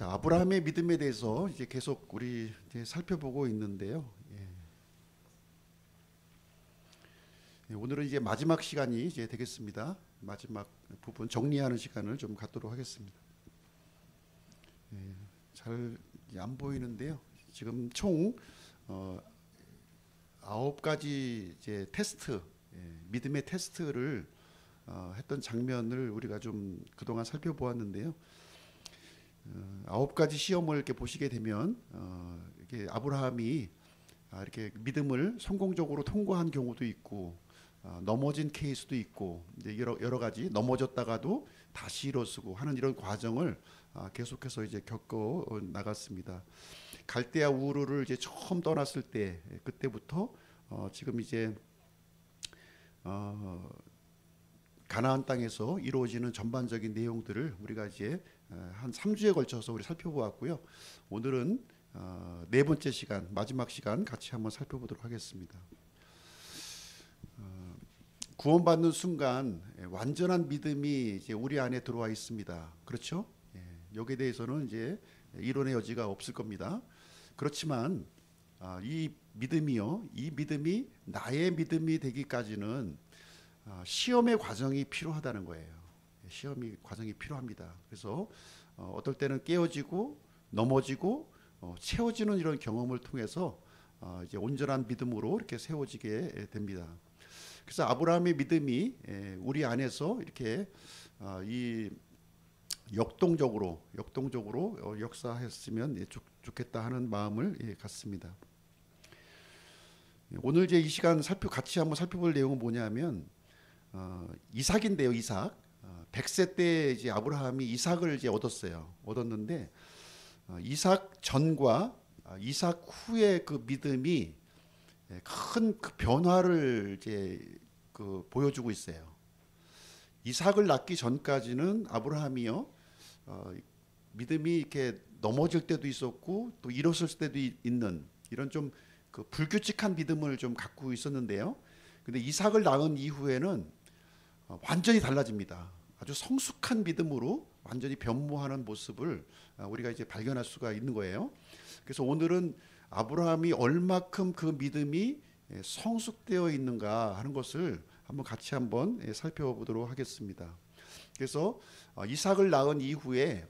자, 아브라함의 믿음에 대해서 이제 계속 우리 이제 살펴보고 있는데요. 오늘은 이제 마지막 시간이 이제 되겠습니다. 마지막 부분 정리하는 시간을 좀 갖도록 하겠습니다. 잘 안 보이는데요. 지금 총 9가지 이제 테스트, 믿음의 테스트를 했던 장면을 우리가 좀 그동안 살펴보았는데요. 9가지 시험을 이렇게 보시게 되면 이렇게 아브라함이 이렇게 믿음을 성공적으로 통과한 경우도 있고 넘어진 케이스도 있고 이제 여러 가지 넘어졌다가도 다시 일어서고 하는 이런 과정을 계속해서 이제 겪어 나갔습니다. 갈대아 우르를 이제 처음 떠났을 때 그때부터 지금 이제 가나안 땅에서 이루어지는 전반적인 내용들을 우리가 이제 한 3주에 걸쳐서 우리 살펴보았고요. 오늘은 네 번째 시간, 마지막 시간 같이 한번 살펴보도록 하겠습니다. 구원받는 순간 완전한 믿음이 이제 우리 안에 들어와 있습니다. 그렇죠? 여기에 대해서는 이제 이론의 여지가 없을 겁니다. 그렇지만 이 믿음이요, 이 믿음이 나의 믿음이 되기까지는 시험의 과정이 필요하다는 거예요. 시험의 과정이 필요합니다. 그래서 어떨 때는 깨어지고 넘어지고 채워지는 이런 경험을 통해서 이제 온전한 믿음으로 이렇게 세워지게 됩니다. 그래서 아브라함의 믿음이 우리 안에서 이렇게 이 역동적으로 역사했으면 좋겠다 하는 마음을 갖습니다. 오늘 이제 이 시간 같이 한번 살펴볼 내용은 뭐냐면 이삭인데요. 이삭. 100세 때 이제 아브라함이 이삭을 이제 얻었는데 이삭 전과 이삭 후의 그 믿음이 큰 그 변화를 이제 보여주고 있어요. 이삭을 낳기 전까지는 아브라함이요 믿음이 이렇게 넘어질 때도 있었고 또 일어설 때도 있는 이런 좀 그 불규칙한 믿음을 좀 갖고 있었는데요. 근데 이삭을 낳은 이후에는 완전히 달라집니다. 아주 성숙한 믿음으로 완전히 변모하는 모습을 우리가 이제 발견할 수가 있는 거예요. 그래서 오늘은 아브라함이 얼마큼 그 믿음이 성숙되어 있는가 하는 것을 같이 한번 살펴보도록 하겠습니다. 그래서 이삭을 낳은 이후에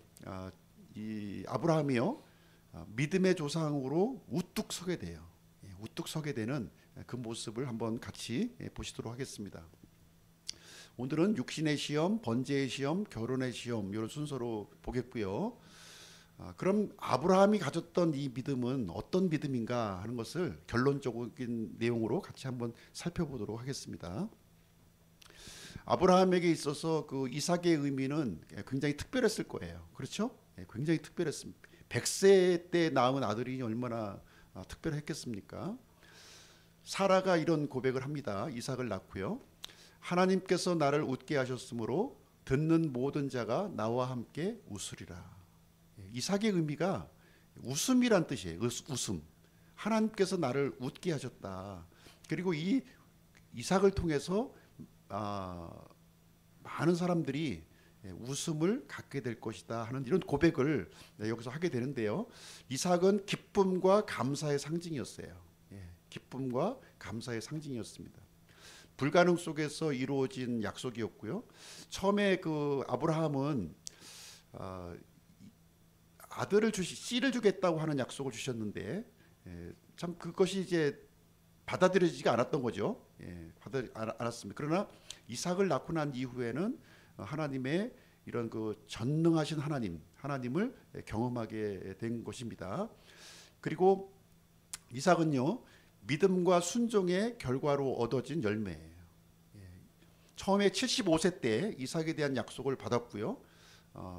이 아브라함이요 믿음의 조상으로 우뚝 서게 돼요. 우뚝 서게 되는 그 모습을 한번 같이 보시도록 하겠습니다. 오늘은 육신의 시험, 번제의 시험, 결혼의 시험 이런 순서로 보겠고요. 그럼 아브라함이 가졌던 이 믿음은 어떤 믿음인가 하는 것을 결론적인 내용으로 같이 한번 살펴보도록 하겠습니다. 아브라함에게 있어서 그 이삭의 의미는 굉장히 특별했을 거예요. 그렇죠? 굉장히 특별했습니다. 100세 때 낳은 아들이 얼마나 특별했겠습니까? 사라가 이런 고백을 합니다. 이삭을 낳고요. 하나님께서 나를 웃게 하셨으므로 듣는 모든 자가 나와 함께 웃으리라. 이삭의 의미가 웃음이란 뜻이에요. 웃음. 하나님께서 나를 웃게 하셨다. 그리고 이 이삭을 통해서 많은 사람들이 웃음을 갖게 될 것이다 하는 이런 고백을 여기서 하게 되는데요. 이삭은 기쁨과 감사의 상징이었어요. 기쁨과 감사의 상징이었습니다. 불가능 속에서 이루어진 약속이었고요. 처음에 그 아브라함은 씨를 주겠다고 하는 약속을 주셨는데 참 그것이 이제 받아들여지지가 않았던 거죠. 않았습니다. 그러나 이삭을 낳고 난 이후에는 하나님의 이런 그 전능하신 하나님을 경험하게 된 것입니다. 그리고 이삭은요 믿음과 순종의 결과로 얻어진 열매예요. 처음에 75세 때 이삭에 대한 약속을 받았고요.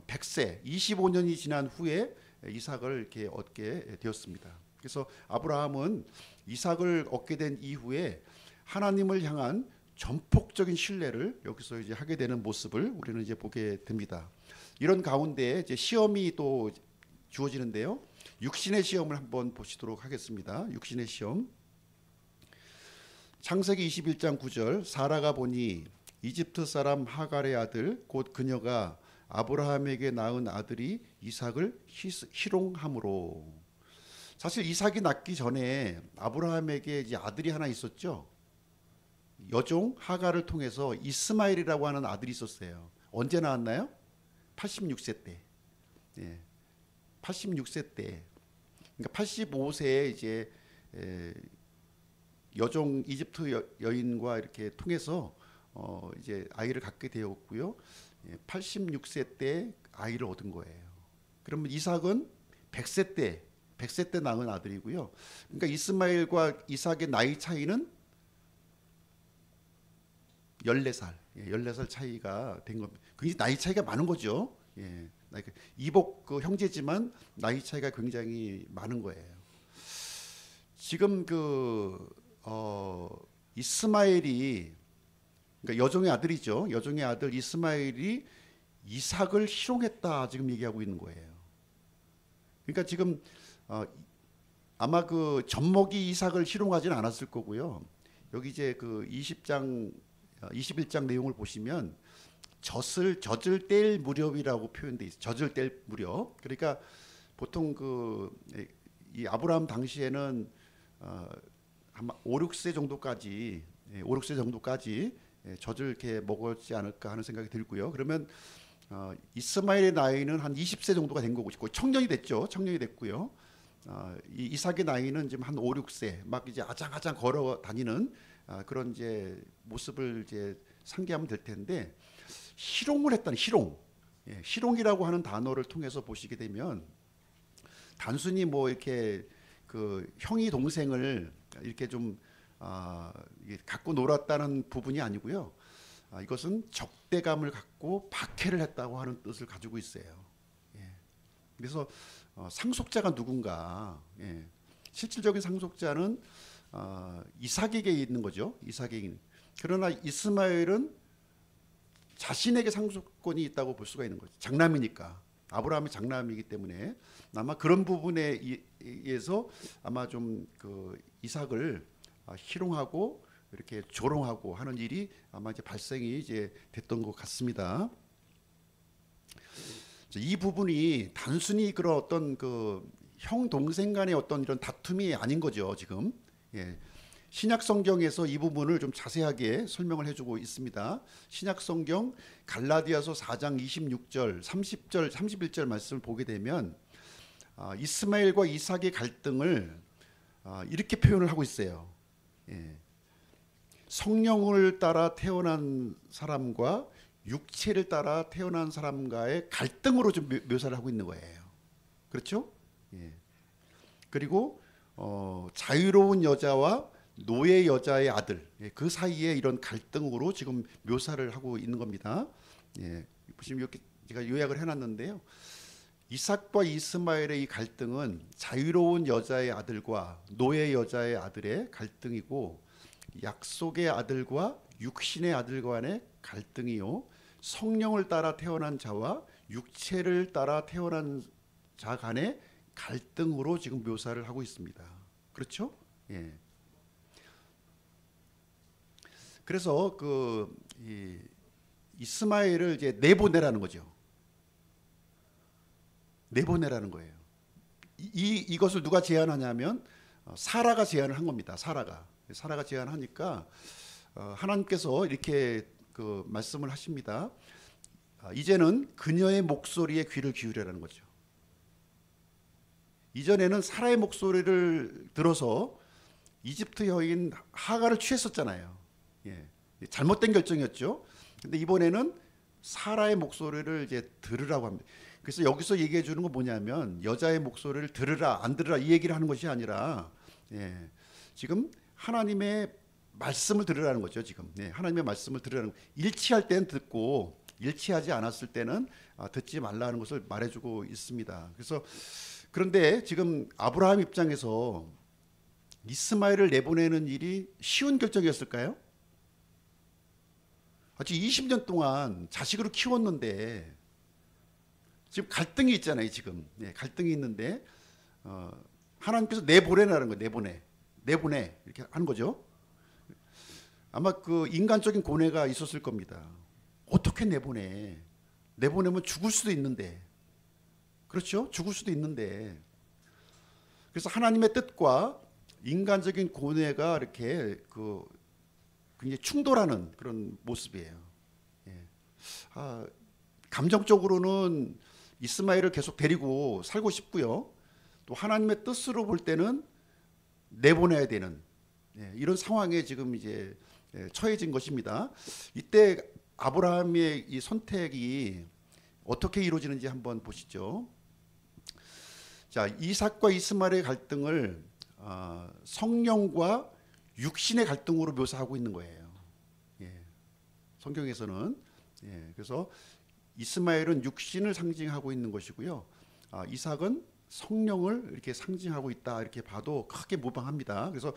100세 25년이 지난 후에 이삭을 이렇게 얻게 되었습니다. 그래서 아브라함은 이삭을 얻게 된 이후에 하나님을 향한 전폭적인 신뢰를 여기서 이제 하게 되는 모습을 우리는 이제 보게 됩니다. 이런 가운데 이제 시험이 또 주어지는데요. 육신의 시험을 한번 보시도록 하겠습니다. 육신의 시험. 창세기 21장 9절 사라가 보니 이집트 사람 하갈의 아들 곧 그녀가 아브라함에게 낳은 아들이 이삭을 희롱함으로. 사실 이삭이 낳기 전에 아브라함에게 이제 아들이 하나 있었죠. 여종 하가를 통해서 이스마엘이라고 하는 아들이 있었어요. 언제 낳았나요? 86세 때. 예, 86세 때. 그러니까 85세에 이제 여종 이집트 여인과 이렇게 통해서 이제 아이를 갖게 되었고요. 86세 때 아이를 얻은 거예요. 그러면 이삭은 100세 때 낳은 아들이고요. 그러니까 이스마엘과 이삭의 나이 차이는 14살, 14살 차이가 된 겁니다. 굉장히 나이 차이가 많은 거죠. 예, 이복 그 형제지만 나이 차이가 굉장히 많은 거예요. 지금 이스마엘이, 그러니까 여종의 아들이죠. 여종의 아들 이스마엘이 이삭을 희롱했다 지금 얘기하고 있는 거예요. 그러니까 지금 아마 그 젖먹이 이삭을 희롱하지는 않았을 거고요. 여기 이제 그 21장 내용을 보시면 젖을 뗄 무렵이라고 표현돼 있어요. 젖을 뗄 무렵. 그러니까 보통 이 아브라함 당시에는 아마 5, 6세 정도까지 젖을 이렇게 먹었지 않을까 하는 생각이 들고요. 그러면 이스마엘의 나이는 한 20세 정도가 된 거고, 청년이 됐죠. 청년이 됐고요. 이 이삭의 나이는 지금 한 5, 6세 막 이제 아장아장 걸어 다니는 그런 이제 모습을 이제 상기하면 될 텐데, 희롱을 했다는 희롱. 희롱이라고 하는 단어를 통해서 보시게 되면 단순히 뭐 이렇게 그 형이 동생을 이렇게 좀 갖고 놀았다는 부분이 아니고요. 이것은 적대감을 갖고 박해를 했다고 하는 뜻을 가지고 있어요. 그래서 상속자가 누군가, 실질적인 상속자는 이삭에게 있는 거죠. 이삭에게. 그러나 이스마엘은 자신에게 상속권이 있다고 볼 수가 있는 거죠. 장남이니까. 아브라함이 장남이기 때문에 아마 그런 부분에 의해서 아마 좀 그 이삭을 희롱하고 이렇게 조롱하고 하는 일이 아마 이제 발생이 이제 됐던 것 같습니다. 이 부분이 단순히 그런 어떤 그 형 동생 간의 어떤 이런 다툼이 아닌 거죠, 지금. 신약 성경에서 이 부분을 좀 자세하게 설명을 해주고 있습니다. 신약 성경 갈라디아서 4장 26절, 30절, 31절 말씀을 보게 되면 이스마엘과 이삭의 갈등을 이렇게 표현을 하고 있어요. 성령을 따라 태어난 사람과 육체를 따라 태어난 사람과의 갈등으로 좀 묘사를 하고 있는 거예요. 그렇죠? 그리고 자유로운 여자와 노예 여자의 아들, 그 사이에 이런 갈등으로 지금 묘사를 하고 있는 겁니다. 보시면 이렇게 제가 요약을 해놨는데요. 이삭과 이스마엘의 이 갈등은 자유로운 여자의 아들과 노예 여자의 아들의 갈등이고, 약속의 아들과 육신의 아들 간의 갈등이요, 성령을 따라 태어난 자와 육체를 따라 태어난 자 간의 갈등으로 지금 묘사를 하고 있습니다. 그렇죠? 그래서 이스마엘을 이제 내보내라는 거죠. 내보내라는 거예요. 이것을 누가 제안하냐면 사라가 제안을 한 겁니다. 사라가 제안하니까 하나님께서 이렇게 그 말씀을 하십니다. 이제는 그녀의 목소리에 귀를 기울여라는 거죠. 이전에는 사라의 목소리를 들어서 이집트 여인 하가를 취했었잖아요. 잘못된 결정이었죠. 근데 이번에는 사라의 목소리를 이제 들으라고 합니다. 그래서 여기서 얘기해 주는 건 뭐냐면, 여자의 목소리를 들으라 안 들으라 이 얘기를 하는 것이 아니라 지금 하나님의 말씀을 들으라는 거죠. 지금 하나님의 말씀을 들으라는 거. 일치할 때는 듣고 일치하지 않았을 때는 듣지 말라는 것을 말해주고 있습니다. 그래서 그런데 지금 아브라함 입장에서 이스마엘을 내보내는 일이 쉬운 결정이었을까요? 아직 20년 동안 자식으로 키웠는데 지금 갈등이 있잖아요. 지금 갈등이 있는데 하나님께서 내보내라는 거예요. 내보내 이렇게 하는 거죠. 아마 그 인간적인 고뇌가 있었을 겁니다. 어떻게 내보내? 내보내면 죽을 수도 있는데, 그렇죠? 죽을 수도 있는데. 그래서 하나님의 뜻과 인간적인 고뇌가 이렇게 굉장히 충돌하는 그런 모습이에요. 예. 감정적으로는 이스마엘을 계속 데리고 살고 싶고요. 또 하나님의 뜻으로 볼 때는 내보내야 되는 이런 상황에 지금 이제 처해진 것입니다. 이때 아브라함의 이 선택이 어떻게 이루어지는지 한번 보시죠. 자, 이삭과 이스마엘의 갈등을 성령과 육신의 갈등으로 묘사하고 있는 거예요. 예. 성경에서는 그래서 이스마엘은 육신을 상징하고 있는 것이고요. 이삭은 성령을 이렇게 상징하고 있다 이렇게 봐도 크게 무방합니다. 그래서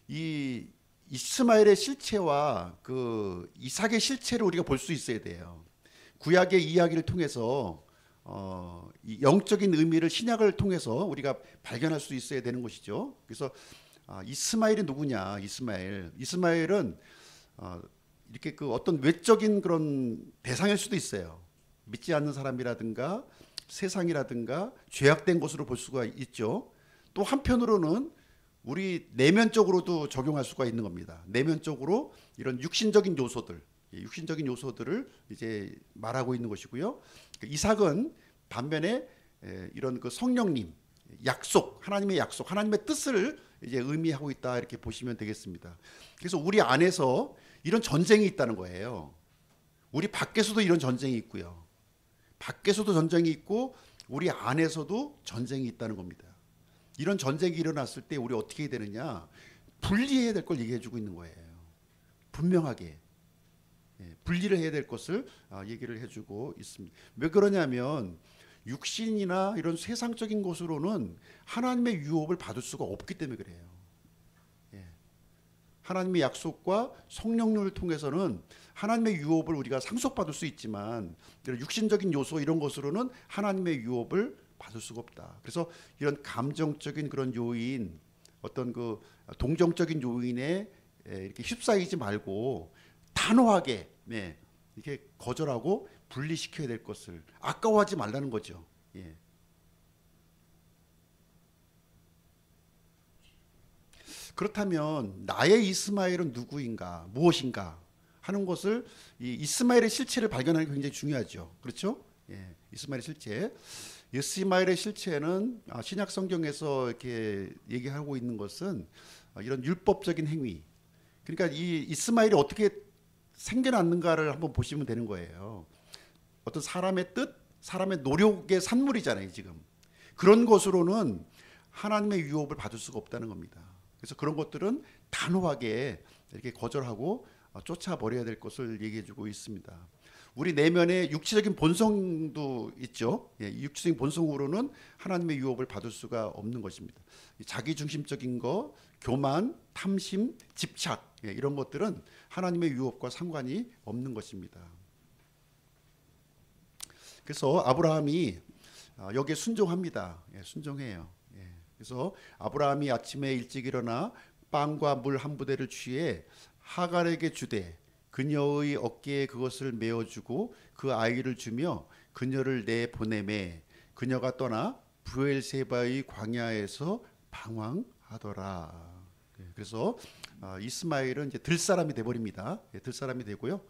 이 이스마엘의 실체와 그 이삭의 실체를 우리가 볼 수 있어야 돼요. 구약의 이야기를 통해서 이 영적인 의미를 신약을 통해서 우리가 발견할 수 있어야 되는 것이죠. 그래서 이스마엘이 누구냐? 이스마엘은 이렇게 그 어떤 외적인 그런 대상일 수도 있어요. 믿지 않는 사람이라든가 세상이라든가 죄악된 것으로 볼 수가 있죠. 또 한편으로는 우리 내면적으로도 적용할 수가 있는 겁니다. 내면적으로 이런 육신적인 요소들을 이제 말하고 있는 것이고요. 이삭은 반면에 이런 그 성령님, 하나님의 약속, 하나님의 뜻을 이제 의미하고 있다 이렇게 보시면 되겠습니다. 그래서 우리 안에서 이런 전쟁이 있다는 거예요. 우리 밖에서도 이런 전쟁이 있고요. 밖에서도 전쟁이 있고 우리 안에서도 전쟁이 있다는 겁니다. 이런 전쟁이 일어났을 때 우리 어떻게 해야 되느냐? 분리해야 될 걸 얘기해 주고 있는 거예요. 분명하게 분리를 해야 될 것을 얘기를 해주고 있습니다. 왜 그러냐면 육신이나 이런 세상적인 것으로는 하나님의 유업을 받을 수가 없기 때문에 그래요. 하나님의 약속과 성령님을 통해서는 하나님의 유업을 우리가 상속받을 수 있지만 이런 육신적인 요소 이런 것으로는 하나님의 유업을 받을 수가 없다. 그래서 이런 감정적인 그런 요인, 어떤 그 동정적인 요인에 이렇게 휩싸이지 말고 단호하게 이렇게 거절하고 분리시켜야 될 것을 아까워하지 말라는 거죠. 그렇다면 나의 이스마엘은 누구인가, 무엇인가 하는 것을 이 이스마엘의 실체를 발견하는 게 굉장히 중요하죠. 그렇죠? 이스마엘의 실체. 이스마엘의 실체는 신약 성경에서 이렇게 얘기하고 있는 것은 이런 율법적인 행위. 그러니까 이 이스마엘이 어떻게 생겨났는가를 한번 보시면 되는 거예요. 어떤 사람의 뜻, 사람의 노력의 산물이잖아요, 지금. 그런 것으로는 하나님의 유업을 받을 수가 없다는 겁니다. 그래서 그런 것들은 단호하게 이렇게 거절하고 쫓아버려야 될 것을 얘기해주고 있습니다. 우리 내면에 육체적인 본성도 있죠. 육체적인 본성으로는 하나님의 유업을 받을 수가 없는 것입니다. 자기중심적인 거, 교만, 탐심, 집착 이런 것들은 하나님의 유업과 상관이 없는 것입니다. 그래서 아브라함이 여기에 순종합니다. 순종해요. 그래서 아브라함이 아침에 일찍 일어나 빵과 물 한 부대를 취해 하갈에게 주되 그녀의 어깨에 그것을 메어주고 그 아이를 주며 그녀를 내보내매 그녀가 떠나 브엘세바의 광야에서 방황하더라. 그래서 이스마엘은 이제 들사람이 돼버립니다. 들사람이 되고요.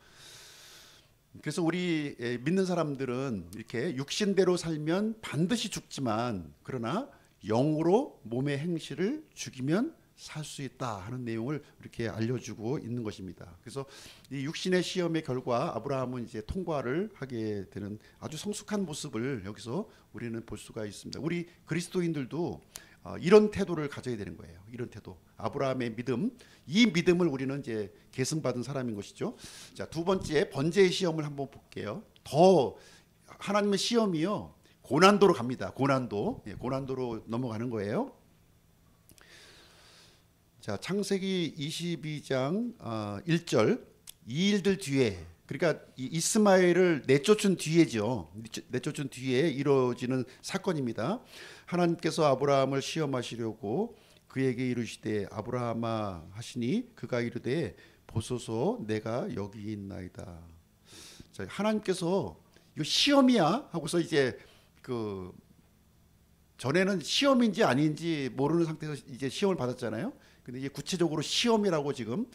그래서 우리 믿는 사람들은 이렇게 육신대로 살면 반드시 죽지만 그러나 영으로 몸의 행실을 죽이면 살 수 있다 하는 내용을 이렇게 알려주고 있는 것입니다. 그래서 이 육신의 시험의 결과 아브라함은 이제 통과를 하게 되는 아주 성숙한 모습을 여기서 우리는 볼 수가 있습니다. 우리 그리스도인들도 이런 태도를 가져야 되는 거예요. 이런 태도. 아브라함의 믿음, 이 믿음을 우리는 이제 계승받은 사람인 것이죠. 자, 두 번째 번제의 시험을 한번 볼게요. 더 하나님의 시험이요. 고난도로 갑니다. 고난도로 넘어가는 거예요. 자, 창세기 22장 1절 이 일들 뒤에 그러니까 이스마엘을 내쫓은 뒤에죠. 내쫓은 뒤에 이루어지는 사건입니다. 하나님께서 아브라함을 시험하시려고 그에게 이르시되 아브라함아 하시니 그가 이르되 보소서 내가 여기 있나이다. 자, 하나님께서 이거 시험이야 하고서 이제 그 전에는 시험인지 아닌지 모르는 상태에서 이제 시험을 받았잖아요. 근데 이제 구체적으로 시험이라고 지금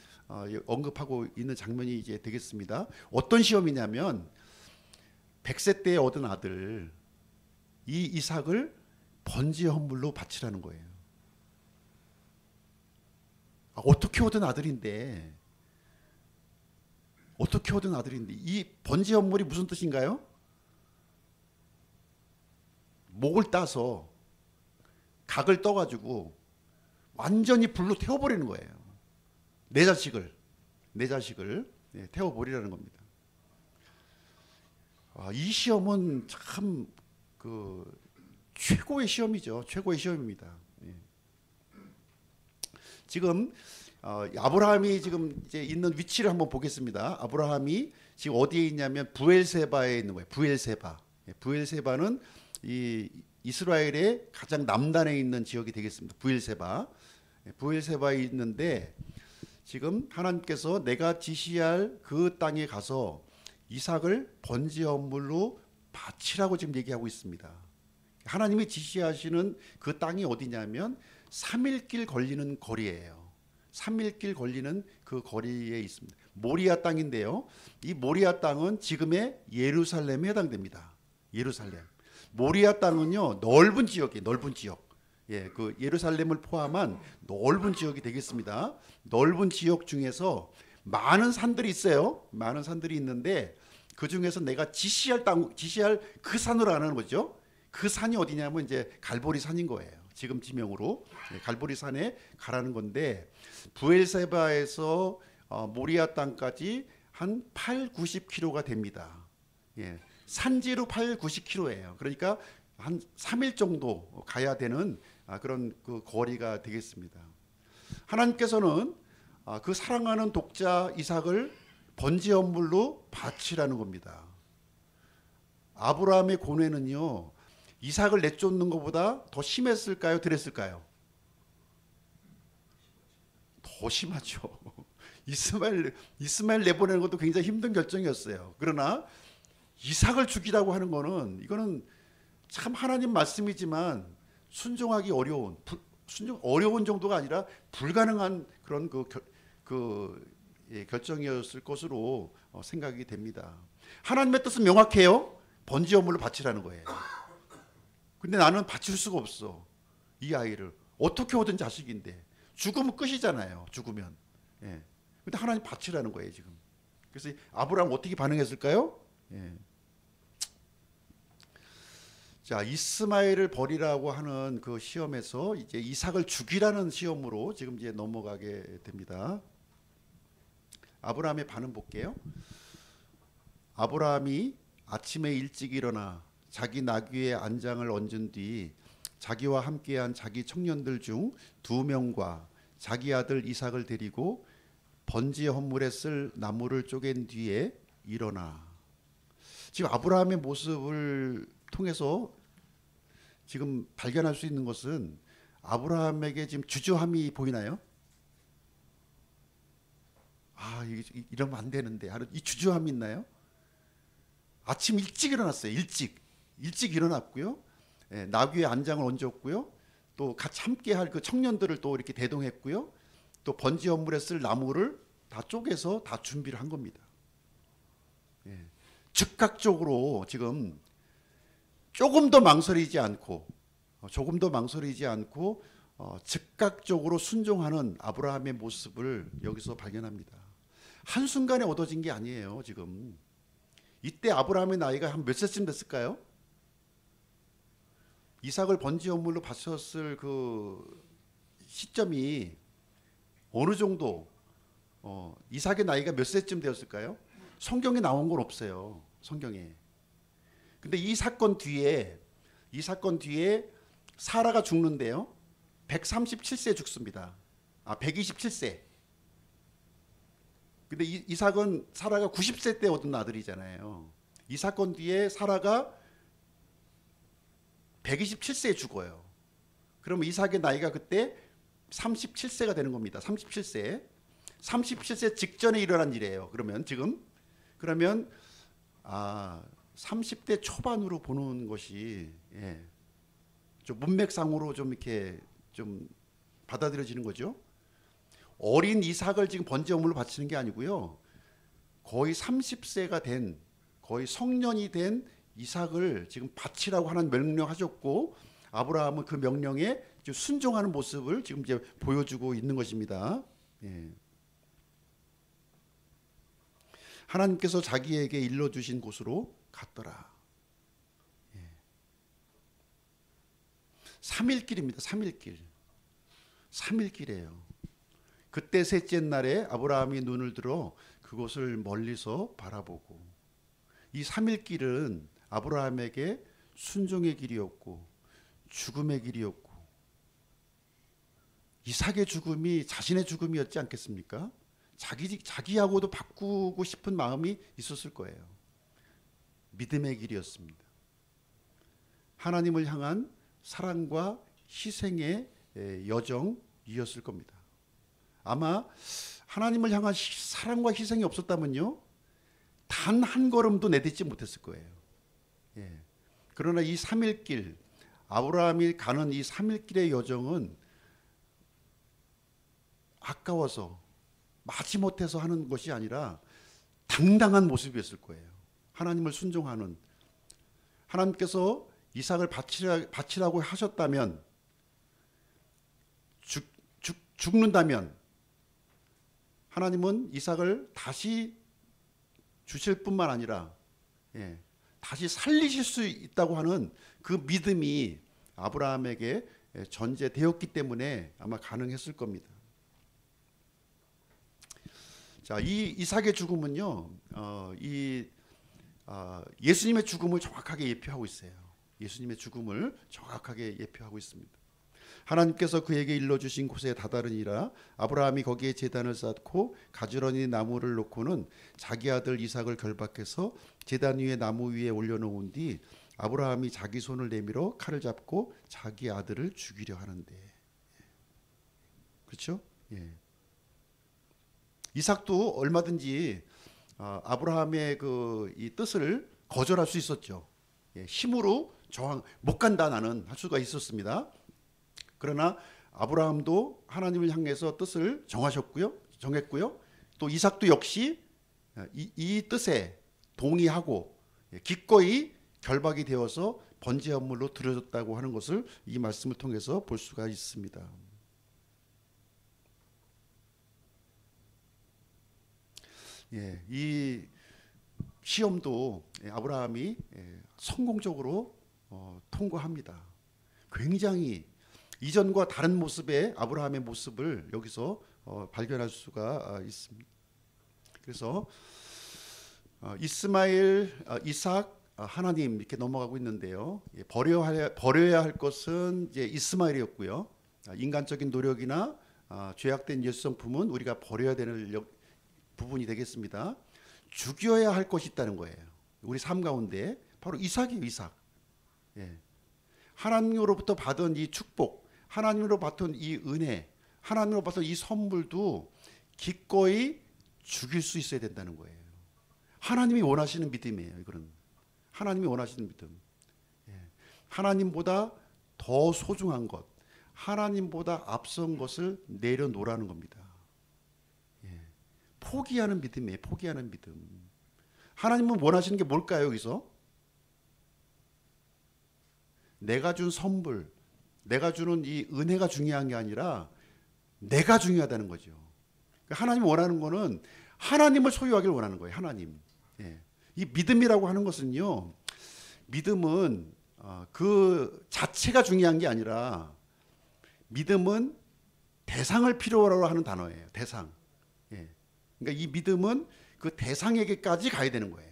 언급하고 있는 장면이 이제 되겠습니다. 어떤 시험이냐면 100세 때 얻은 아들 이 이삭을 번제의 헌물로 바치라는 거예요. 어떻게 얻은 아들인데 이 번제의 헌물이 무슨 뜻인가요? 목을 따서 각을 떠가지고 완전히 불로 태워버리는 거예요. 내 자식을 태워버리라는 겁니다. 이 시험은 참 그 최고의 시험이죠. 최고의 시험입니다. 지금 아브라함이 지금 이제 있는 위치를 한번 보겠습니다. 아브라함이 지금 어디에 있냐면 부엘세바에 있는 거예요. 부엘세바는 이 이스라엘의 가장 남단에 있는 지역이 되겠습니다. 부엘세바에 있는데 지금 하나님께서 내가 지시할 그 땅에 가서 이삭을 번제 헌물로 바치라고 지금 얘기하고 있습니다. 하나님이 지시하시는 그 땅이 어디냐면 3일길 걸리는 거리예요. 3일길 걸리는 그 거리에 있습니다. 모리아 땅인데요. 이 모리아 땅은 지금의 예루살렘에 해당됩니다. 예루살렘. 모리아 땅은요 넓은 지역이에요. 넓은 지역. 예, 그 예루살렘을 포함한 넓은 지역이 되겠습니다. 넓은 지역 중에서 많은 산들이 있어요. 많은 산들이 있는데 그 중에서 내가 지시할 그 산으로 가는 거죠. 그 산이 어디냐면 이제 갈보리 산인 거예요. 지금 지명으로 갈보리 산에 가라는 건데 부엘세바에서 모리아 땅까지 한 8, 90km가 됩니다. 예, 산지로 8, 90km예요. 그러니까 한 3일 정도 가야 되는 그런 그 거리가 되겠습니다. 하나님께서는 그 사랑하는 독자 이삭을 번제 헌물로 바치라는 겁니다. 아브라함의 고뇌는요, 이삭을 내쫓는 것보다 더 심했을까요? 덜했을까요? 더 심하죠. 이스마엘 내보내는 것도 굉장히 힘든 결정이었어요. 그러나 이삭을 죽이라고 하는 거는 이거는 참 하나님 말씀이지만 순종하기 어려운 정도가 아니라 불가능한 그런 결정이었을 것으로 생각이 됩니다. 하나님의 뜻은 명확해요. 번제 헌물로 바치라는 거예요. 근데 나는 바칠 수가 없어. 이 아이를 어떻게 얻은 자식인데 죽으면 끝이잖아요. 죽으면. 예. 근데 하나님 바치라는 거예요 지금. 그래서 아브라함 어떻게 반응했을까요? 예. 자, 이스마엘을 버리라고 하는 그 시험에서 이제 이삭을 죽이라는 시험으로 지금 이제 넘어가게 됩니다. 아브라함의 반응 볼게요. 아브라함이 아침에 일찍 일어나 자기 나귀의 안장을 얹은 뒤 자기와 함께한 자기 청년들 중 2명과 자기 아들 이삭을 데리고 번제 헌물에 쓸 나무를 쪼갠 뒤에 일어나. 지금 아브라함의 모습을 통해서 지금 발견할 수 있는 것은 아브라함에게 지금 주저함이 보이나요? 이러면 안 되는데 하는 이 주저함이 있나요? 아침 일찍 일어났어요. 일찍 일어났고요. 예, 나귀의 안장을 얹었고요. 또 같이 함께할 그 청년들을 또 이렇게 대동했고요. 또 번제 헌물에 쓸 나무를 다 쪼개서 다 준비를 한 겁니다. 예, 즉각적으로 지금 조금 더 망설이지 않고 즉각적으로 순종하는 아브라함의 모습을 여기서 발견합니다. 한순간에 얻어진 게 아니에요. 지금 이때 아브라함의 나이가 한 몇 세쯤 됐을까요? 이삭을 번제 헌물로 바쳤을 그 시점이 어느 정도 이삭의 나이가 몇 세쯤 되었을까요? 성경에 나온 건 없어요. 성경에. 근데 이 사건 뒤에 사라가 죽는데요. 137세에 죽습니다. 127세. 근데 이삭은 사라가 90세 때 얻은 아들이잖아요. 이 사건 뒤에 사라가 127세에 죽어요. 그러면 이삭의 나이가 그때 37세가 되는 겁니다. 37세 직전에 일어난 일이에요. 그러면 30대 초반으로 보는 것이 좀 문맥상으로 좀 이렇게 좀 받아들여지는 거죠. 어린 이삭을 지금 번제물로 바치는 게 아니고요. 거의 30세가 된 거의 성년이 된 이삭을 지금 바치라고 하는 명령하셨고 아브라함은 그 명령에 순종하는 모습을 지금 이제 보여주고 있는 것입니다. 하나님께서 자기에게 일러주신 곳으로 갔더라. 3일길입니다. 3일길. 3일길이에요. 그때 셋째 날에 아브라함이 눈을 들어 그곳을 멀리서 바라보고 이 3일길은 아브라함에게 순종의 길이었고 죽음의 길이었고 이삭의 죽음이 자신의 죽음이었지 않겠습니까? 자기하고도 바꾸고 싶은 마음이 있었을 거예요. 믿음의 길이었습니다. 하나님을 향한 사랑과 희생의 여정이었을 겁니다. 아마 하나님을 향한 사랑과 희생이 없었다면요, 단 한 걸음도 내딛지 못했을 거예요. 그러나 이 3일길, 아브라함이 가는 이 3일길의 여정은 아까워서 마지못해서 하는 것이 아니라 당당한 모습이었을 거예요. 하나님을 순종하는, 하나님께서 이삭을 바치라고 하셨다면, 죽는다면 하나님은 이삭을 다시 주실 뿐만 아니라 다시 살리실 수 있다고 하는 그 믿음이 아브라함에게 전제되었기 때문에 아마 가능했을 겁니다. 자, 이 이삭의 죽음은요, 예수님의 죽음을 정확하게 예표하고 있어요. 예수님의 죽음을 정확하게 예표하고 있습니다. 하나님께서 그에게 일러주신 곳에 다다르니라. 아브라함이 거기에 제단을 쌓고 가지런히 나무를 놓고는 자기 아들 이삭을 결박해서 제단 위에 나무 위에 올려놓은 뒤 아브라함이 자기 손을 내밀어 칼을 잡고 자기 아들을 죽이려 하는데, 그렇죠? 이삭도 얼마든지 아브라함의 이 뜻을 거절할 수 있었죠. 힘으로 못 간다 나는 할 수가 있었습니다. 그러나 아브라함도 하나님을 향해서 뜻을 정했고요. 또 이삭도 역시 이 뜻에 동의하고 기꺼이 결박이 되어서 번제 헌물로 드려졌다고 하는 것을 이 말씀을 통해서 볼 수가 있습니다. 이 시험도 아브라함이 성공적으로 통과합니다. 굉장히 이전과 다른 모습의 아브라함의 모습을 여기서 발견할 수가 있습니다. 그래서 이스마엘, 이삭, 하나님 이렇게 넘어가고 있는데요. 버려야 할 것은 이제 이스마엘이었고요. 인간적인 노력이나 죄악된 옛성품은 우리가 버려야 되는 부분이 되겠습니다. 죽여야 할 것이 있다는 거예요. 우리 삶 가운데 바로 이삭이에요. 이삭. 하나님으로부터 받은 이 축복, 하나님으로 받은 이 은혜, 하나님으로 받은 이 선물도 기꺼이 죽일 수 있어야 된다는 거예요. 하나님이 원하시는 믿음이에요. 이거는 하나님이 원하시는 믿음. 하나님보다 더 소중한 것, 하나님보다 앞선 것을 내려놓으라는 겁니다. 포기하는 믿음이에요. 포기하는 믿음. 하나님은 원하시는 게 뭘까요? 여기서 내가 준 선물, 내가 주는 이 은혜가 중요한 게 아니라 내가 중요하다는 거죠. 하나님이 원하는 거는 하나님을 소유하기를 원하는 거예요. 하나님. 이 믿음이라고 하는 것은요, 믿음은 그 자체가 중요한 게 아니라 믿음은 대상을 필요로 하는 단어예요. 대상. 그러니까 이 믿음은 그 대상에게까지 가야 되는 거예요.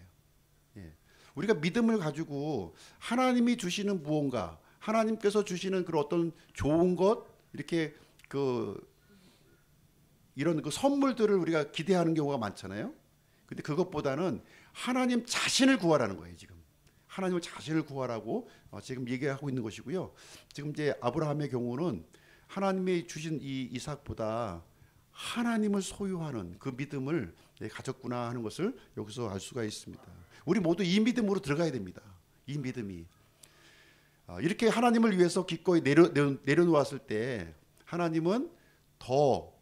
우리가 믿음을 가지고 하나님이 주시는 무언가, 하나님께서 주시는 그런 어떤 좋은 것, 이렇게 이런 선물들을 우리가 기대하는 경우가 많잖아요. 근데 그것보다는 하나님 자신을 구하라는 거예요. 지금 하나님을 자신을 구하라고 지금 얘기하고 있는 것이고요. 지금 이제 아브라함의 경우는 하나님이 주신 이 이삭보다 하나님을 소유하는 그 믿음을 가졌구나 하는 것을 여기서 알 수가 있습니다. 우리 모두 이 믿음으로 들어가야 됩니다. 이 믿음이 이렇게 하나님을 위해서 기꺼이 내려놓았을 때 하나님은 더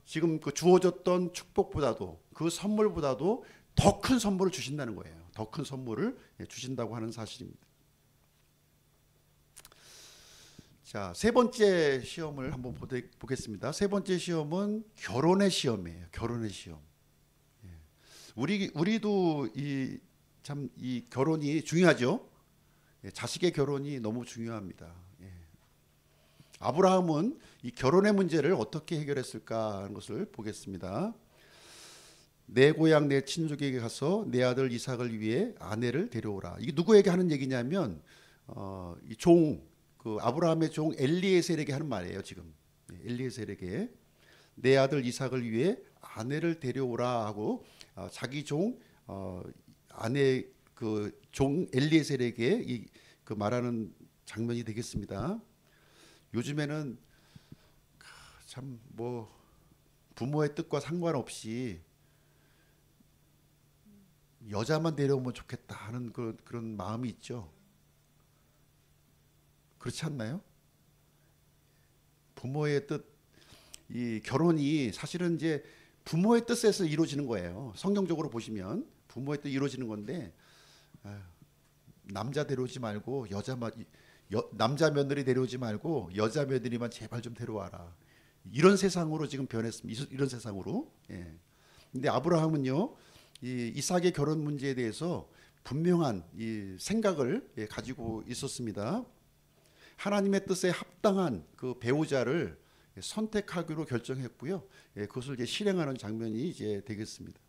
지금 그 주어졌던 축복보다도 그 선물보다도 더 큰 선물을 주신다는 거예요. 더 큰 선물을 주신다고 하는 사실입니다. 자, 세 번째 시험을 한번 보겠습니다. 세 번째 시험은 결혼의 시험이에요. 결혼의 시험. 우리도 이 결혼이 중요하죠. 자식의 결혼이 너무 중요합니다. 아브라함은 이 결혼의 문제를 어떻게 해결했을까 하는 것을 보겠습니다. 내 고향 내 친족에게 가서 내 아들 이삭을 위해 아내를 데려오라. 이게 누구에게 하는 얘기냐면 이 그 아브라함의 종 엘리에셀에게 하는 말이에요. 지금 엘리에셀에게 내 아들 이삭을 위해 아내를 데려오라 하고 자기 종 아내 그 종 엘리에셀에게 그 말하는 장면이 되겠습니다. 요즘에는 참 뭐 부모의 뜻과 상관없이 여자만 데려오면 좋겠다 하는 그런 마음이 있죠. 그렇지 않나요? 부모의 뜻, 이 결혼이 사실은 이제 부모의 뜻에서 이루어지는 거예요. 성경적으로 보시면 부모의 뜻 이루어지는 건데 남자 데려오지 말고 남자 며느리 데려오지 말고 여자 며느리만 제발 좀 데려와라. 이런 세상으로 지금 변했습니다. 이런 세상으로. 근데 아브라함은요, 이 이삭의 결혼 문제에 대해서 분명한 이 생각을 가지고 있었습니다. 하나님의 뜻에 합당한 그 배우자를 선택하기로 결정했고요. 그것을 이제 실행하는 장면이 이제 되겠습니다.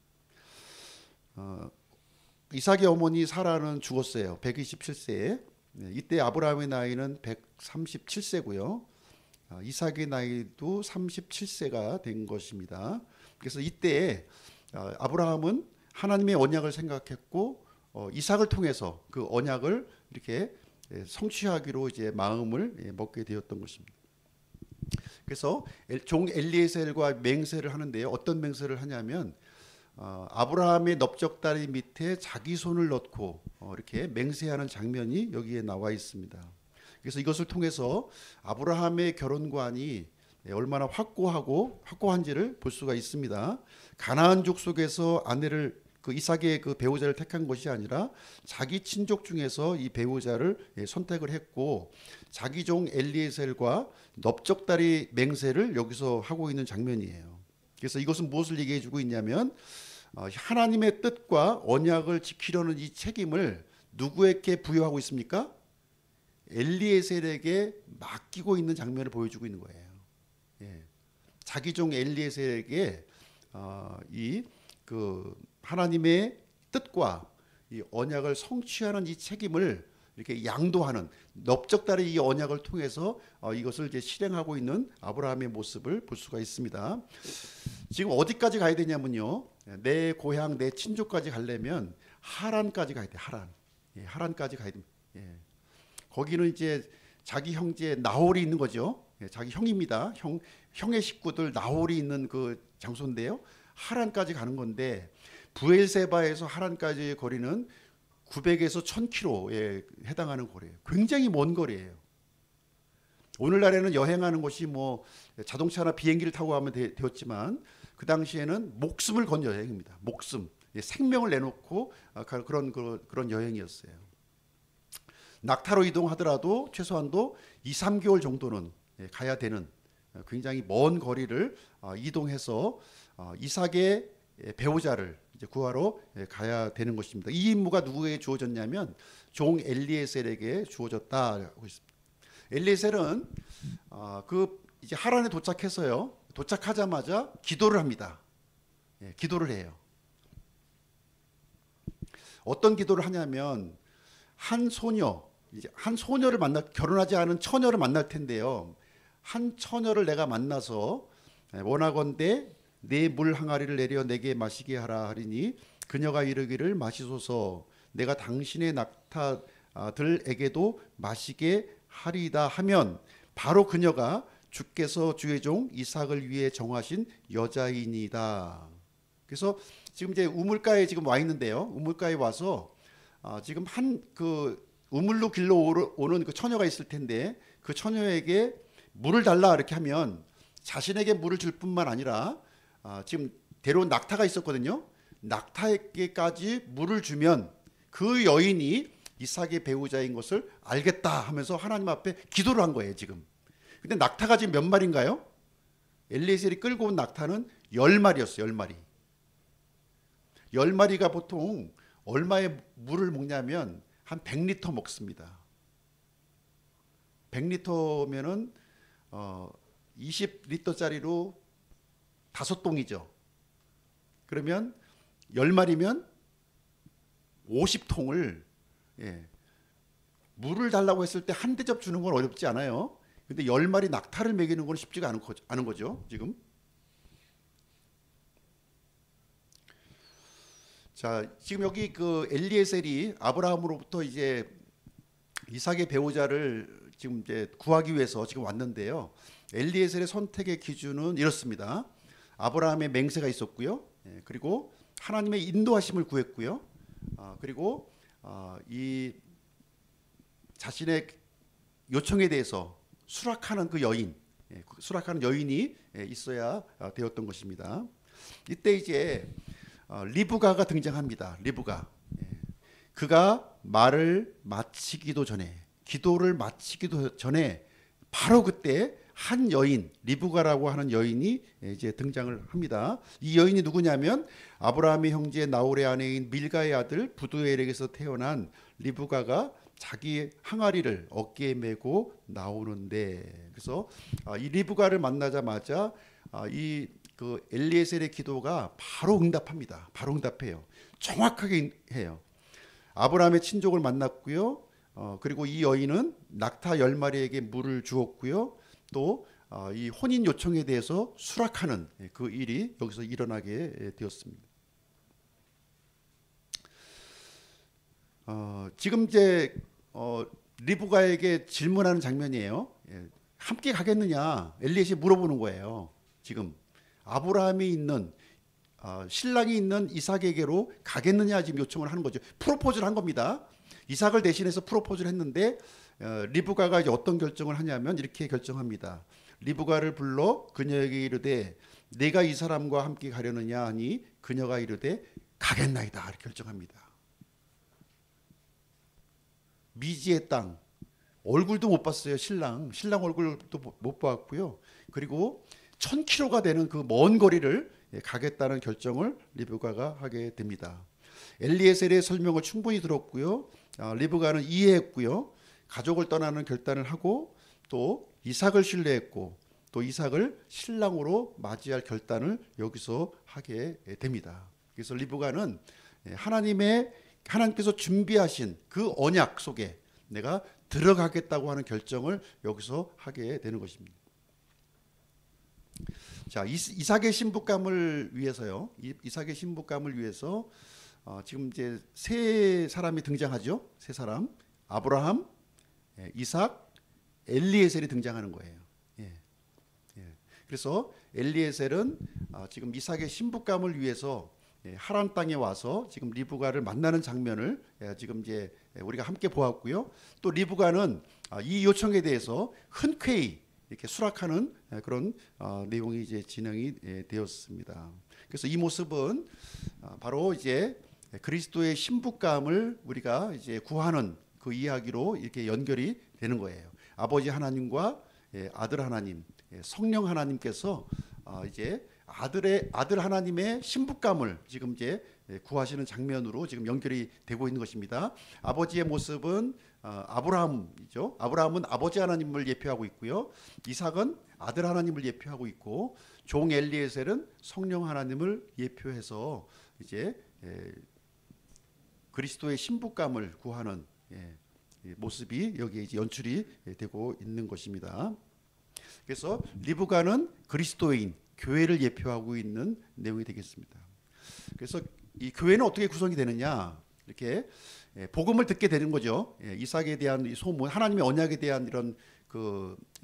이삭의 어머니 사라는 죽었어요. 127세에. 이때 아브라함의 나이는 137세고요. 이삭의 나이도 37세가 된 것입니다. 그래서 이때 아브라함은 하나님의 언약을 생각했고 이삭을 통해서 그 언약을 이렇게 성취하기로 이제 마음을 먹게 되었던 것입니다. 그래서 종 엘리에셀과 맹세를 하는데요. 어떤 맹세를 하냐면 아브라함의 넓적다리 밑에 자기 손을 넣고 이렇게 맹세하는 장면이 여기에 나와 있습니다. 그래서 이것을 통해서 아브라함의 결혼관이 얼마나 확고한지를 볼 수가 있습니다. 가나안족 속에서 아내를 그 이삭의 그 배우자를 택한 것이 아니라 자기 친족 중에서 이 배우자를 선택을 했고 자기 종 엘리에셀과 넓적다리 맹세를 여기서 하고 있는 장면이에요. 그래서 이것은 무엇을 얘기해 주고 있냐면 하나님의 뜻과 언약을 지키려는 이 책임을 누구에게 부여하고 있습니까? 엘리에셀에게 맡기고 있는 장면을 보여주고 있는 거예요. 자기 종 엘리에셀에게 이 그 하나님의 뜻과 이 언약을 성취하는 이 책임을 이렇게 양도하는 넓적다리 이 언약을 통해서 이것을 이제 실행하고 있는 아브라함의 모습을 볼 수가 있습니다. 지금 어디까지 가야 되냐면요. 내 고향 내 친족까지 가려면 하란까지 가야 돼. 하란까지 가야 됩니다. 거기는 이제 자기 형제 나홀이 있는 거죠. 자기 형입니다. 형의 식구들 나홀이 있는 그 장소인데요. 하란까지 가는 건데 부엘세바에서 하란까지의 거리는 900에서 1000km에 해당하는 거리예요. 굉장히 먼 거리예요. 오늘날에는 여행하는 것이 뭐 자동차나 비행기를 타고 가면 되었지만 그 당시에는 목숨을 건 여행입니다. 목숨, 생명을 내놓고 그런 여행이었어요. 낙타로 이동하더라도 최소한도 2, 3개월 정도는 가야 되는 굉장히 먼 거리를 이동해서 이삭의 배우자를 이제 구하러 가야 되는 것입니다. 이 임무가 누구에게 주어졌냐면 종 엘리에셀에게 주어졌다고 있습니다. 엘리에셀은 그 이제 하란에 도착해서요. 도착하자마자 기도를 합니다. 기도를 해요. 어떤 기도를 하냐면 한 소녀를 결혼하지 않은 처녀를 만날 텐데요. 한 처녀를 내가 만나서 원하건대 내 물 항아리를 내려 내게 마시게 하라 하리니 그녀가 이르기를 마시소서 내가 당신의 낙타들에게도 마시게 하리이다 하면 바로 그녀가 주께서 주의 종 이삭을 위해 정하신 여자이니이다. 그래서 지금 이제 우물가에 지금 와 있는데요. 우물가에 와서 지금 한 그 우물로 길러 오는 그 처녀가 있을 텐데 그 처녀에게 물을 달라 이렇게 하면 자신에게 물을 줄 뿐만 아니라 지금 데려온 낙타가 있었거든요. 낙타에게까지 물을 주면 그 여인이 이삭의 배우자인 것을 알겠다 하면서 하나님 앞에 기도를 한 거예요 지금. 근데 낙타가 지금 몇 마리인가요? 엘리에셀이 끌고 온 낙타는 10마리였어요. 10마리. 10마리가 보통 얼마의 물을 먹냐면 한 100리터 먹습니다. 100리터면은 20리터짜리로 5통이죠. 그러면 10마리면 50통을 물을 달라고 했을 때 한 대접 주는 건 어렵지 않아요. 근데 10마리 낙타를 먹이는 건 쉽지가 않은 거죠, 지금. 자, 지금 여기 그 엘리에셀이 아브라함으로부터 이제 이삭의 배우자를 지금 이제 구하기 위해서 지금 왔는데요. 엘리에셀의 선택의 기준은 이렇습니다. 아브라함의 맹세가 있었고요. 그리고 하나님의 인도하심을 구했고요. 그리고 이 자신의 요청에 대해서 수락하는 그 여인, 수락하는 여인이 있어야 되었던 것입니다. 이때 이제 리브가가 등장합니다. 리브가. 그가 말을 마치기도 전에, 기도를 마치기도 전에 바로 그때 한 여인, 리브가라고 하는 여인이 이제 등장을 합니다. 이 여인이 누구냐면 아브라함의 형제 나홀의 아내인 밀가의 아들 부두엘에게서 태어난 리브가가 자기 항아리를 어깨에 메고 나오는데, 그래서 이 리브가를 만나자마자 이 그 엘리에셀의 기도가 바로 응답합니다. 바로 응답해요. 정확하게 해요. 아브라함의 친족을 만났고요. 그리고 이 여인은 낙타 10마리에게 물을 주었고요. 또 이 혼인 요청에 대해서 수락하는 그 일이 여기서 일어나게 되었습니다. 지금 이제 리브가에게 질문하는 장면이에요. 함께 가겠느냐 엘리에셀이 물어보는 거예요. 지금 아브라함이 있는 신랑이 있는 이삭에게로 가겠느냐 지금 요청을 하는 거죠. 프로포즈를 한 겁니다. 이삭을 대신해서 프로포즈를 했는데 리브가가 이제 어떤 결정을 하냐면 이렇게 결정합니다. 리브가를 불러 그녀에게 이르되 내가 이 사람과 함께 가려느냐 하니 그녀가 이르되 가겠나이다 이렇게 결정합니다. 미지의 땅, 얼굴도 못 봤어요. 신랑 얼굴도 못 봤고요. 그리고 1000km가 되는 그 먼 거리를 가겠다는 결정을 리브가가 하게 됩니다. 엘리에셀의 설명을 충분히 들었고요. 리브가는 이해했고요. 가족을 떠나는 결단을 하고 또 이삭을 신뢰했고 또 이삭을 신랑으로 맞이할 결단을 여기서 하게 됩니다. 그래서 리브가는 하나님께서 준비하신 그 언약 속에 내가 들어가겠다고 하는 결정을 여기서 하게 되는 것입니다. 자, 이삭의 신부감을 위해서요. 이삭의 신부감을 위해서 지금 이제 세 사람이 등장하죠. 세 사람. 아브라함, 이삭, 엘리에셀이 등장하는 거예요. 그래서 엘리에셀은 지금 이삭의 신부감을 위해서 하란 땅에 와서 지금 리브가를 만나는 장면을 지금 이제 우리가 함께 보았고요. 또 리브가는 이 요청에 대해서 흔쾌히 이렇게 수락하는 그런 내용이 이제 진행이 되었습니다. 그래서 이 모습은 바로 이제 그리스도의 신부감을 우리가 이제 구하는 그 이야기로 이렇게 연결이 되는 거예요. 아버지 하나님과 아들 하나님, 성령 하나님께서 이제 아들 하나님의 신부감을 지금 이제 구하시는 장면으로 지금 연결이 되고 있는 것입니다. 아버지의 모습은 아브라함이죠. 아브라함은 아버지 하나님을 예표하고 있고요. 이삭은 아들 하나님을 예표하고 있고 종 엘리에셀은 성령 하나님을 예표해서 이제 그리스도의 신부감을 구하는 모습이 여기에 이제 연출이 되고 있는 것입니다. 그래서 리브가는 그리스도인 교회를 예표하고 있는 내용이 되겠습니다. 그래서 이 교회는 어떻게 구성이 되느냐, 이렇게 복음을 듣게 되는 거죠. 이삭에 대한 이 소문, 하나님의 언약에 대한 이런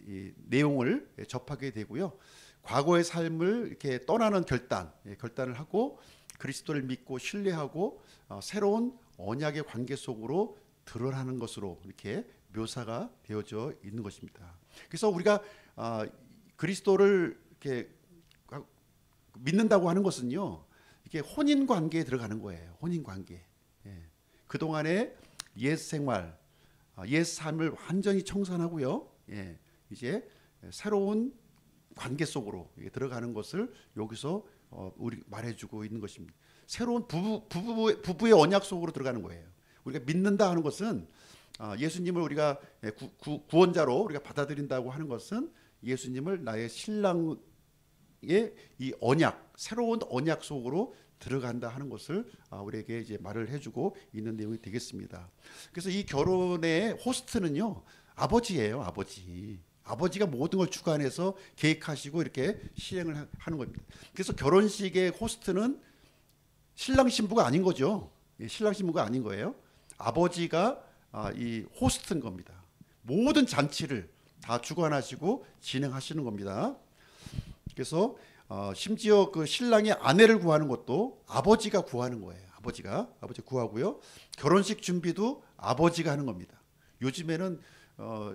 이 내용을 접하게 되고요. 과거의 삶을 이렇게 떠나는 결단을 하고 그리스도를 믿고 신뢰하고 새로운 언약의 관계 속으로 드러나는 것으로 이렇게 묘사가 되어져 있는 것입니다. 그래서 우리가 그리스도를 이렇게 믿는다고 하는 것은요, 이게 혼인 관계에 들어가는 거예요. 혼인 관계. 예. 그 동안의 옛 생활, 옛 삶을 완전히 청산하고요. 예. 이제 새로운 관계 속으로 들어가는 것을 여기서 우리 말해주고 있는 것입니다. 새로운 부부의 언약 속으로 들어가는 거예요. 우리가 믿는다 하는 것은 예수님을 우리가 구원자로 우리가 받아들인다고 하는 것은 예수님을 나의 신랑의 이 언약, 새로운 언약 속으로 들어간다 하는 것을 우리에게 이제 말을 해주고 있는 내용이 되겠습니다. 그래서 이 결혼의 호스트는요, 아버지예요, 아버지. 아버지가 모든 걸 주관해서 계획하시고 이렇게 실행을 하는 겁니다. 그래서 결혼식의 호스트는 신랑 신부가 아닌 거죠. 신랑 신부가 아닌 거예요. 아버지가 이 호스트인 겁니다. 모든 잔치를 다 주관하시고 진행하시는 겁니다. 그래서 심지어 그 신랑의 아내를 구하는 것도 아버지가 구하는 거예요. 아버지가 구하고요. 결혼식 준비도 아버지가 하는 겁니다. 요즘에는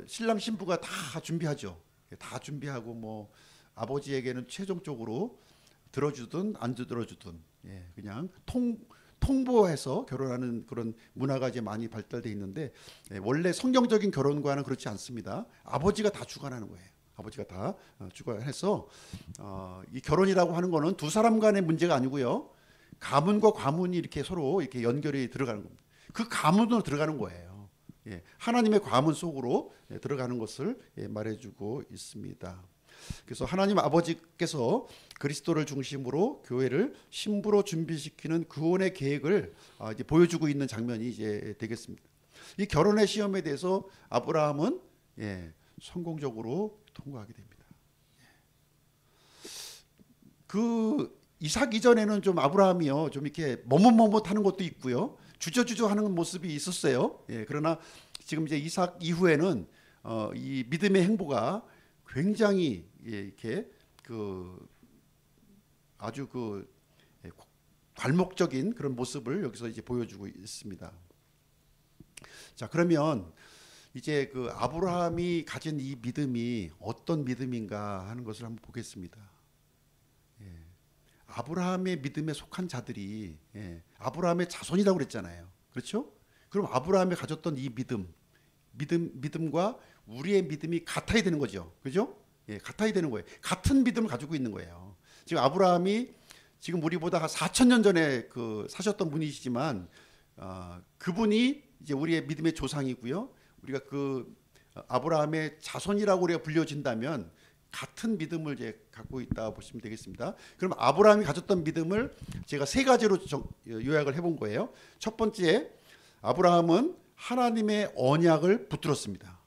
신랑 신부가 다 준비하죠. 다 준비하고 뭐 아버지에게는 최종적으로 들어주든 안 들어주든 그냥 통보해서 결혼하는 그런 문화가 이제 많이 발달돼 있는데, 원래 성경적인 결혼과는 그렇지 않습니다. 아버지가 다 주관하는 거예요. 아버지가 다 주관해서 이 결혼이라고 하는 거는 두 사람 간의 문제가 아니고요. 가문과 과문이 이렇게 서로 이렇게 연결이 들어가는 겁니다. 그 가문으로 들어가는 거예요. 하나님의 과문 속으로 들어가는 것을 말해주고 있습니다. 그래서 하나님 아버지께서 그리스도를 중심으로 교회를 신부로 준비시키는 구원의 계획을 이제 보여주고 있는 장면이 이제 되겠습니다. 이 결혼의 시험에 대해서 아브라함은 성공적으로 통과하게 됩니다. 그 이삭 이전에는 좀 아브라함이요, 좀 이렇게 머뭇머뭇하는 것도 있고요, 주저주저하는 모습이 있었어요. 그러나 지금 이제 이삭 이후에는 이 믿음의 행보가 굉장히 이렇게 아주 괄목적인 그런 모습을 여기서 이제 보여주고 있습니다. 자, 그러면 이제 그 아브라함이 가진 이 믿음이 어떤 믿음인가 하는 것을 한번 보겠습니다. 아브라함의 믿음에 속한 자들이 아브라함의 자손이라고 그랬잖아요. 그렇죠? 그럼 아브라함이 가졌던 이 믿음과 우리의 믿음이 같아야 되는 거죠. 그죠? 같아야 되는 거예요. 같은 믿음을 가지고 있는 거예요. 지금 아브라함이 지금 우리보다 한 4,000년 전에 사셨던 분이시지만 그분이 이제 우리의 믿음의 조상이고요. 우리가 아브라함의 자손이라고 우리가 불려진다면 같은 믿음을 이제 갖고 있다 보시면 되겠습니다. 그럼 아브라함이 가졌던 믿음을 제가 세 가지로 요약을 해본 거예요. 첫 번째, 아브라함은 하나님의 언약을 붙들었습니다.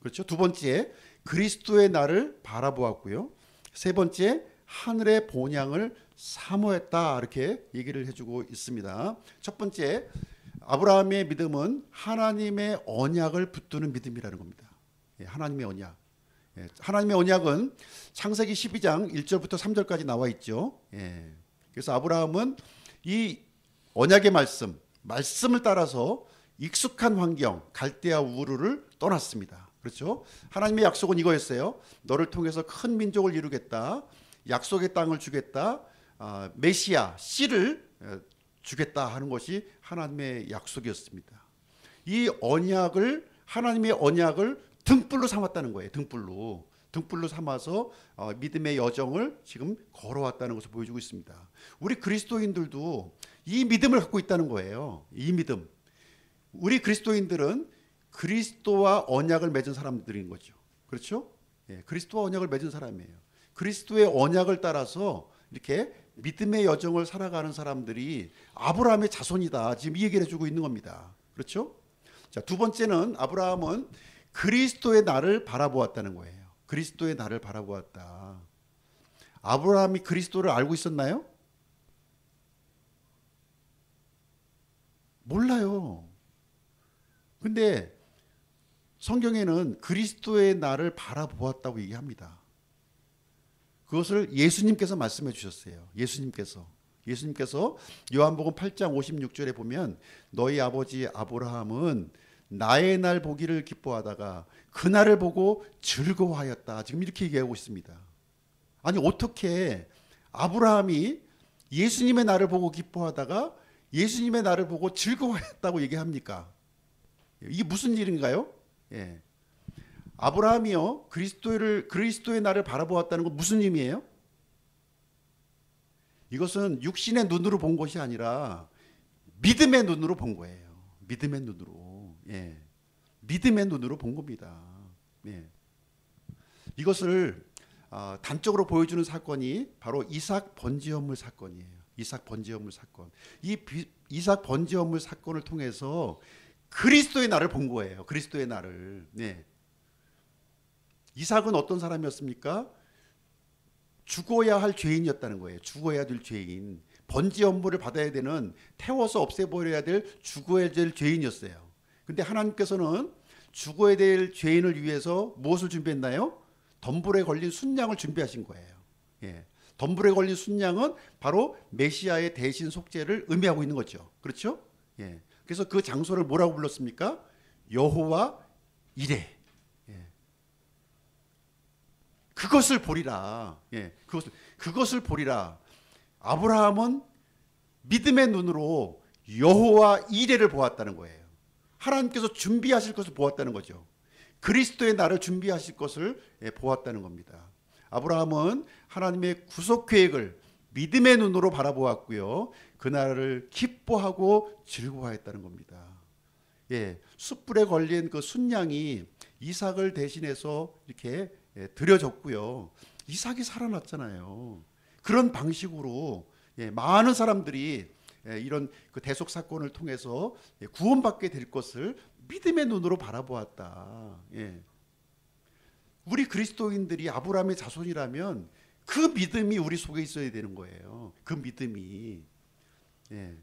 그렇죠. 두 번째, 그리스도의 날을 바라보았고요. 세 번째, 하늘의 본향을 사모했다, 이렇게 얘기를 해주고 있습니다. 첫 번째, 아브라함의 믿음은 하나님의 언약을 붙드는 믿음이라는 겁니다. 하나님의 언약. 하나님의 언약은 창세기 12장 1절부터 3절까지 나와 있죠. 그래서 아브라함은 이 언약의 말씀을 따라서 익숙한 환경, 갈대아 우르를 떠났습니다. 그렇죠? 하나님의 약속은 이거였어요. 너를 통해서 큰 민족을 이루겠다. 약속의 땅을 주겠다. 메시아, 씨를 주겠다 하는 것이 하나님의 약속이었습니다. 이 언약을, 하나님의 언약을 등불로 삼았다는 거예요. 등불로 삼아서 믿음의 여정을 지금 걸어왔다는 것을 보여주고 있습니다. 우리 그리스도인들도 이 믿음을 갖고 있다는 거예요. 이 믿음. 우리 그리스도인들은 그리스도와 언약을 맺은 사람들인 거죠. 그렇죠? 그리스도와 언약을 맺은 사람이에요. 그리스도의 언약을 따라서 이렇게 믿음의 여정을 살아가는 사람들이 아브라함의 자손이다. 지금 이 얘기를 해주고 있는 겁니다. 그렇죠? 자, 두 번째는 아브라함은 그리스도의 날을 바라보았다는 거예요. 그리스도의 날을 바라보았다. 아브라함이 그리스도를 알고 있었나요? 몰라요. 근데 성경에는 그리스도의 날을 바라보았다고 얘기합니다. 그것을 예수님께서 말씀해 주셨어요. 예수님께서 예수님께서 요한복음 8장 56절에 보면 너희 아버지 아브라함은 나의 날 보기를 기뻐하다가 그날을 보고 즐거워하였다. 지금 이렇게 얘기하고 있습니다. 아니 어떻게 아브라함이 예수님의 날을 보고 기뻐하다가 예수님의 날을 보고 즐거워했다고 얘기합니까? 이게 무슨 일인가요? 예. 아브라함이요 그리스도의 날을 바라보았다는 건 무슨 의미예요? 이것은 육신의 눈으로 본 것이 아니라 믿음의 눈으로 본 거예요. 믿음의 눈으로. 예. 믿음의 눈으로 본 겁니다. 예. 이것을 단적으로 보여주는 사건이 바로 이삭 번제헌물 사건이에요. 이삭 번제헌물 사건. 이삭 번제헌물 사건을 통해서 그리스도의 날을 본 거예요. 그리스도의 날을. 네. 이삭은 어떤 사람이었습니까? 죽어야 할 죄인이었다는 거예요. 죽어야 될 죄인. 번제헌물을 받아야 되는 태워서 없애버려야 될 죽어야 될 죄인이었어요. 근데 하나님께서는 죽어야 될 죄인을 위해서 무엇을 준비했나요? 덤불에 걸린 순양을 준비하신 거예요. 예. 덤불에 걸린 순양은 바로 메시아의 대신 속죄를 의미하고 있는 거죠. 그렇죠? 예. 그래서 그 장소를 뭐라고 불렀습니까? 여호와 이레. 예. 그것을 보리라. 예. 그것을 보리라. 아브라함은 믿음의 눈으로 여호와 이레를 보았다는 거예요. 하나님께서 준비하실 것을 보았다는 거죠. 그리스도의 날을 준비하실 것을 보았다는 겁니다. 아브라함은 하나님의 구속 계획을 믿음의 눈으로 바라보았고요. 그 날을 기뻐하고 즐거워했다는 겁니다. 예, 숯불에 걸린 그 순양이 이삭을 대신해서 이렇게 드려졌고요. 이삭이 살아났잖아요. 그런 방식으로 많은 사람들이 이런 그 대속 사건을 통해서 구원받게 될 것을 믿음의 눈으로 바라보았다. 예. 우리 그리스도인들이 아브라함의 자손이라면 그 믿음이 우리 속에 있어야 되는 거예요. 그 믿음이. 예.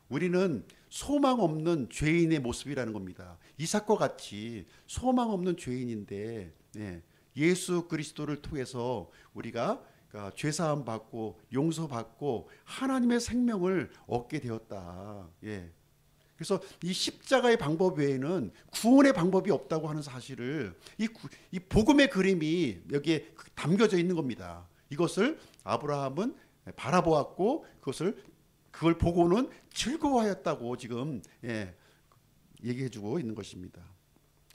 우리는 소망 없는 죄인의 모습이라는 겁니다. 이삭과 같이 소망 없는 죄인인데 예수 그리스도를 통해서 우리가 죄사함 받고 용서받고 하나님의 생명을 얻게 되었다. 예. 그래서 이 십자가의 방법 외에는 구원의 방법이 없다고 하는 사실을 이 복음의 그림이 여기에 담겨져 있는 겁니다. 이것을 아브라함은 바라보았고 그걸 보고는 즐거워하였다고 지금 얘기해주고 있는 것입니다.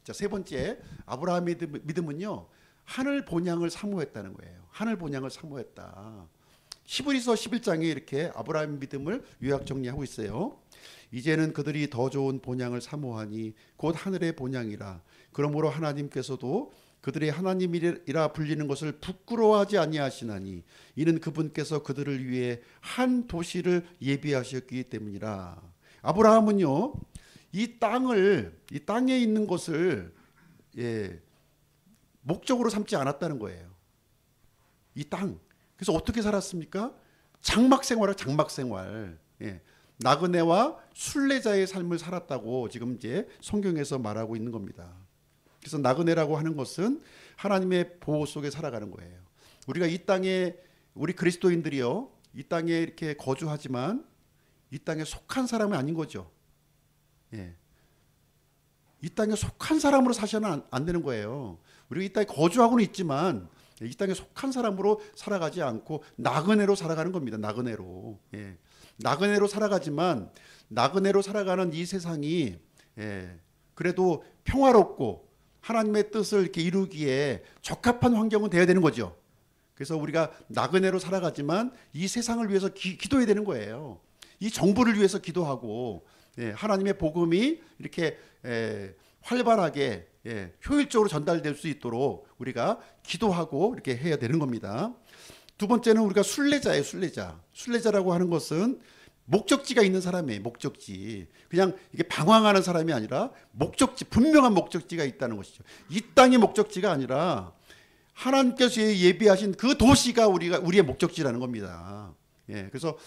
자, 세 번째 아브라함의 믿음은요 하늘 본향을 사모했다는 거예요. 하늘 본향을 사모했다. 히브리서 11장에 이렇게 아브라함의 믿음을 요약 정리하고 있어요. 이제는 그들이 더 좋은 본향을 사모하니 곧 하늘의 본향이라. 그러므로 하나님께서도 그들의 하나님이라 불리는 것을 부끄러워하지 아니하시나니 이는 그분께서 그들을 위해 한 도시를 예비하셨기 때문이라. 아브라함은요 이 땅에 있는 것을 목적으로 삼지 않았다는 거예요. 이 땅. 그래서 어떻게 살았습니까? 장막 생활. 나그네와 순례자의 삶을 살았다고 지금 이제 성경에서 말하고 있는 겁니다. 그래서 나그네라고 하는 것은 하나님의 보호 속에 살아가는 거예요. 우리가 이 땅에 우리 그리스도인들이요 이 땅에 이렇게 거주하지만 이 땅에 속한 사람이 아닌 거죠. 이 땅에 속한 사람으로 사셔는 안 되는 거예요. 우리가 이 땅에 거주하고는 있지만 이 땅에 속한 사람으로 살아가지 않고 나그네로 살아가는 겁니다. 나그네로. 나그네로 살아가지만 나그네로 살아가는 이 세상이 그래도 평화롭고 하나님의 뜻을 이렇게 이루기에 적합한 환경은 되어야 되는 거죠. 그래서 우리가 나그네로 살아가지만 이 세상을 위해서 기도해야 되는 거예요. 이 정부를 위해서 기도하고 하나님의 복음이 이렇게 활발하게 효율적으로 전달될 수 있도록 우리가 기도하고 이렇게 해야 되는 겁니다. 두 번째는 우리가 순례자예요. 순례자라고 하는 것은 목적지가 있는 사람이에요. 목적지. 그냥 이게 방황하는 사람이 아니라 목적지, 분명한 목적지가 있다는 것이죠. 이 땅의 목적지가 아니라 하나님께서 예비하신 그 도시가 우리의 목적지라는 겁니다. 그래서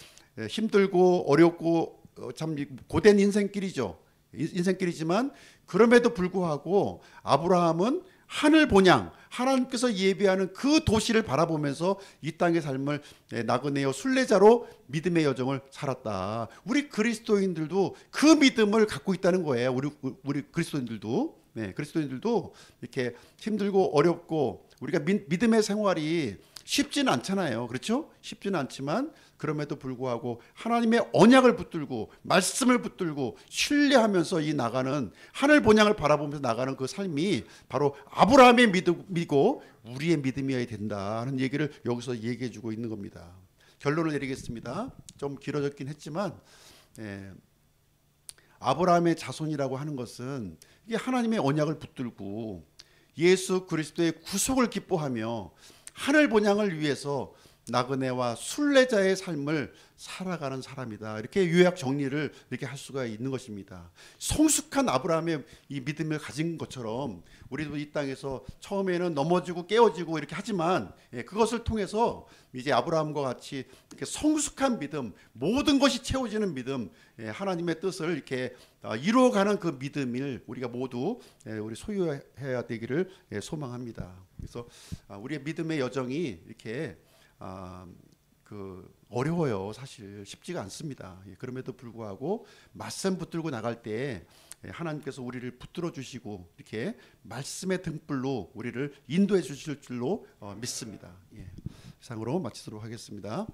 힘들고 어렵고 참 고된 인생길이죠. 인생길이지만 그럼에도 불구하고 아브라함은 하늘 본향, 하나님께서 예비하는 그 도시를 바라보면서 이 땅의 삶을 나그네요 순례자로 믿음의 여정을 살았다. 우리 그리스도인들도 그 믿음을 갖고 있다는 거예요. 우리 그리스도인들도 그리스도인들도 이렇게 힘들고 어렵고 우리가 믿음의 생활이 쉽지는 않잖아요. 그렇죠? 쉽지는 않지만 그럼에도 불구하고 하나님의 언약을 붙들고 말씀을 붙들고 신뢰하면서 이 나가는 하늘 본향을 바라보면서 나가는 그 삶이 바로 아브라함의 믿고 우리의 믿음이어야 된다 하는 얘기를 여기서 얘기해 주고 있는 겁니다. 결론을 내리겠습니다. 좀 길어졌긴 했지만 아브라함의 자손이라고 하는 것은 이게 하나님의 언약을 붙들고 예수 그리스도의 구속을 기뻐하며 하늘 본향을 위해서 나그네와 순례자의 삶을 살아가는 사람이다. 이렇게 요약 정리를 이렇게 할 수가 있는 것입니다. 성숙한 아브라함의 이 믿음을 가진 것처럼 우리도 이 땅에서 처음에는 넘어지고 깨어지고 이렇게 하지만 그것을 통해서 이제 아브라함과 같이 이렇게 성숙한 믿음, 모든 것이 채워지는 믿음, 하나님의 뜻을 이렇게 이루어가는 그 믿음을 우리가 모두 우리 소유해야 되기를 소망합니다. 그래서 우리의 믿음의 여정이 이렇게 어려워요. 사실 쉽지가 않습니다. 그럼에도 불구하고 말씀 붙들고 나갈 때 하나님께서 우리를 붙들어 주시고 이렇게 말씀의 등불로 우리를 인도해 주실 줄로 믿습니다. 이상으로 마치도록 하겠습니다.